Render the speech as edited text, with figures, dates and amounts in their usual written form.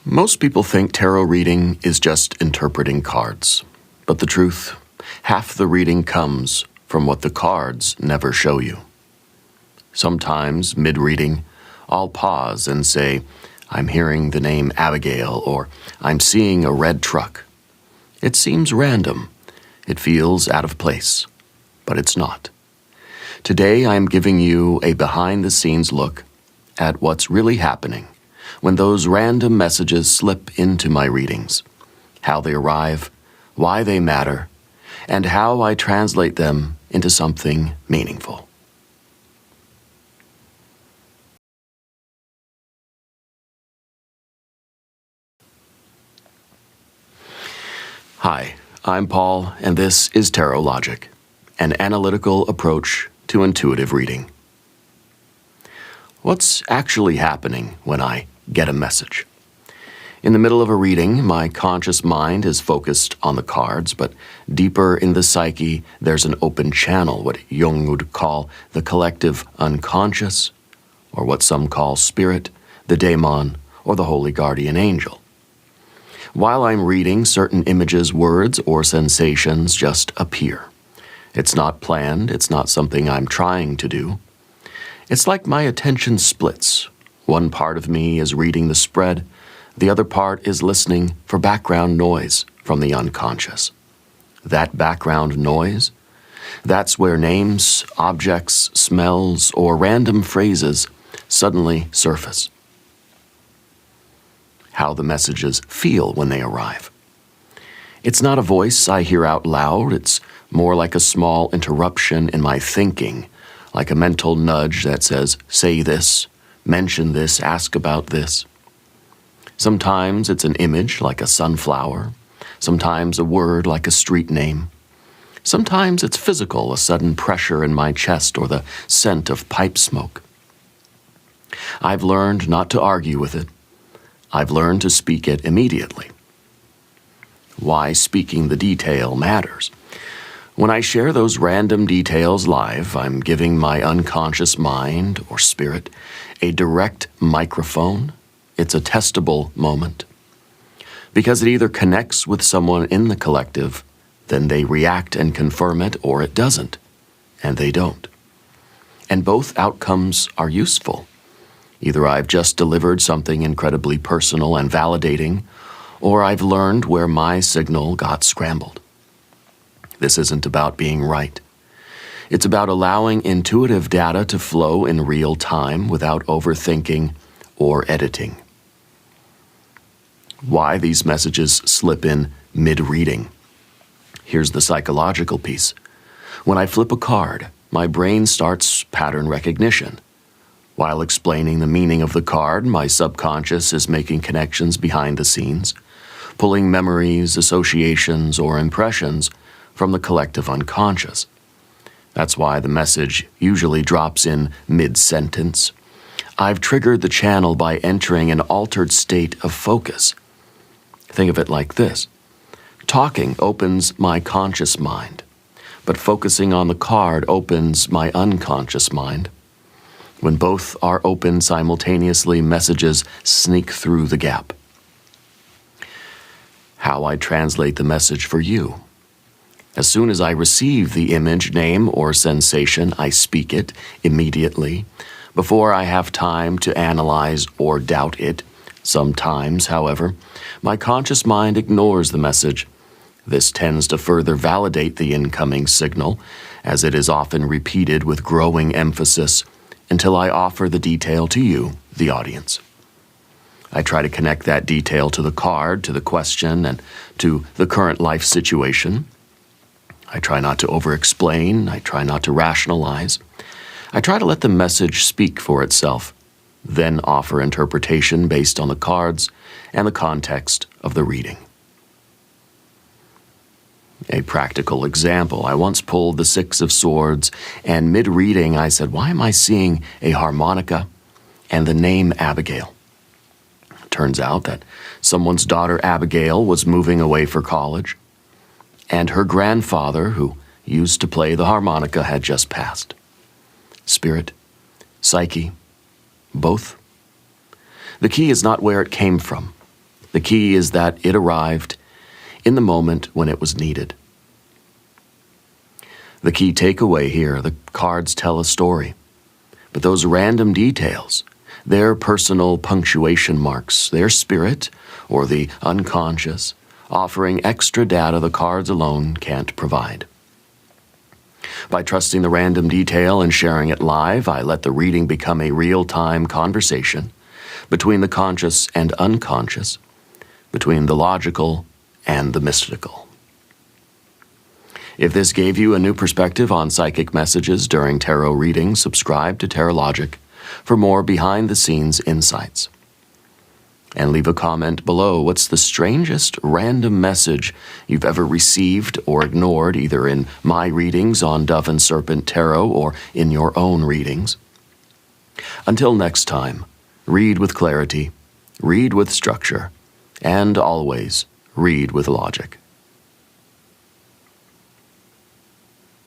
Most people think tarot reading is just interpreting cards. But the truth, half the reading comes from what the cards never show you. Sometimes, mid-reading, I'll pause and say, I'm hearing the name Abigail, or I'm seeing a red truck. It seems random. It feels out of place. But it's not. Today, I'm giving you a behind-the-scenes look at what's really happening when those random messages slip into my readings, how they arrive, why they matter, and how I translate them into something meaningful. Hi, I'm Paul, and this is Tarot Logic, an analytical approach to intuitive reading. What's actually happening when I get a message? In the middle of a reading, my conscious mind is focused on the cards, but deeper in the psyche, there's an open channel, what Jung would call the collective unconscious, or what some call spirit, the daemon, or the holy guardian angel. While I'm reading, certain images, words, or sensations just appear. It's not planned, it's not something I'm trying to do. It's like my attention splits. One part of me is reading the spread, the other part is listening for background noise from the unconscious. That background noise, that's where names, objects, smells, or random phrases suddenly surface. How the messages feel when they arrive. It's not a voice I hear out loud, it's more like a small interruption in my thinking, like a mental nudge that says, say this, mention this, ask about this. Sometimes it's an image like a sunflower, sometimes a word like a street name. Sometimes it's physical, a sudden pressure in my chest or the scent of pipe smoke. I've learned not to argue with it. I've learned to speak it immediately. Why speaking the detail matters. When I share those random details live, I'm giving my unconscious mind or spirit a direct microphone. It's a testable moment. Because it either connects with someone in the collective, then they react and confirm it, or it doesn't, and they don't. And both outcomes are useful. Either I've just delivered something incredibly personal and validating, or I've learned where my signal got scrambled. This isn't about being right. It's about allowing intuitive data to flow in real time without overthinking or editing. Why these messages slip in mid-reading. Here's the psychological piece. When I flip a card, my brain starts pattern recognition. While explaining the meaning of the card, my subconscious is making connections behind the scenes, pulling memories, associations, or impressions from the collective unconscious. That's why the message usually drops in mid-sentence. I've triggered the channel by entering an altered state of focus. Think of it like this. Talking opens my conscious mind, but focusing on the card opens my unconscious mind. When both are open simultaneously, messages sneak through the gap. How I translate the message for you. As soon as I receive the image, name, or sensation, I speak it immediately, before I have time to analyze or doubt it. Sometimes, however, my conscious mind ignores the message. This tends to further validate the incoming signal, as it is often repeated with growing emphasis, until I offer the detail to you, the audience. I try to connect that detail to the card, to the question, and to the current life situation. I try not to over-explain. I try not to rationalize. I try to let the message speak for itself, then offer interpretation based on the cards and the context of the reading. A practical example, I once pulled the Six of Swords, and mid-reading I said, why am I seeing a harmonica and the name Abigail? It turns out that someone's daughter Abigail was moving away for college, and her grandfather, who used to play the harmonica, had just passed. Spirit, psyche, both. The key is not where it came from. The key is that it arrived in the moment when it was needed. The key takeaway here, the cards tell a story. But those random details, their personal punctuation marks, their spirit, or the unconscious, offering extra data the cards alone can't provide. By trusting the random detail and sharing it live, I let the reading become a real-time conversation between the conscious and unconscious, between the logical and the mystical. If this gave you a new perspective on psychic messages during tarot readings, subscribe to Tarot Logic for more behind-the-scenes insights. And leave a comment below. What's the strangest random message you've ever received or ignored, either in my readings on Dove and Serpent Tarot or in your own readings? Until next time, read with clarity, read with structure, and always read with logic.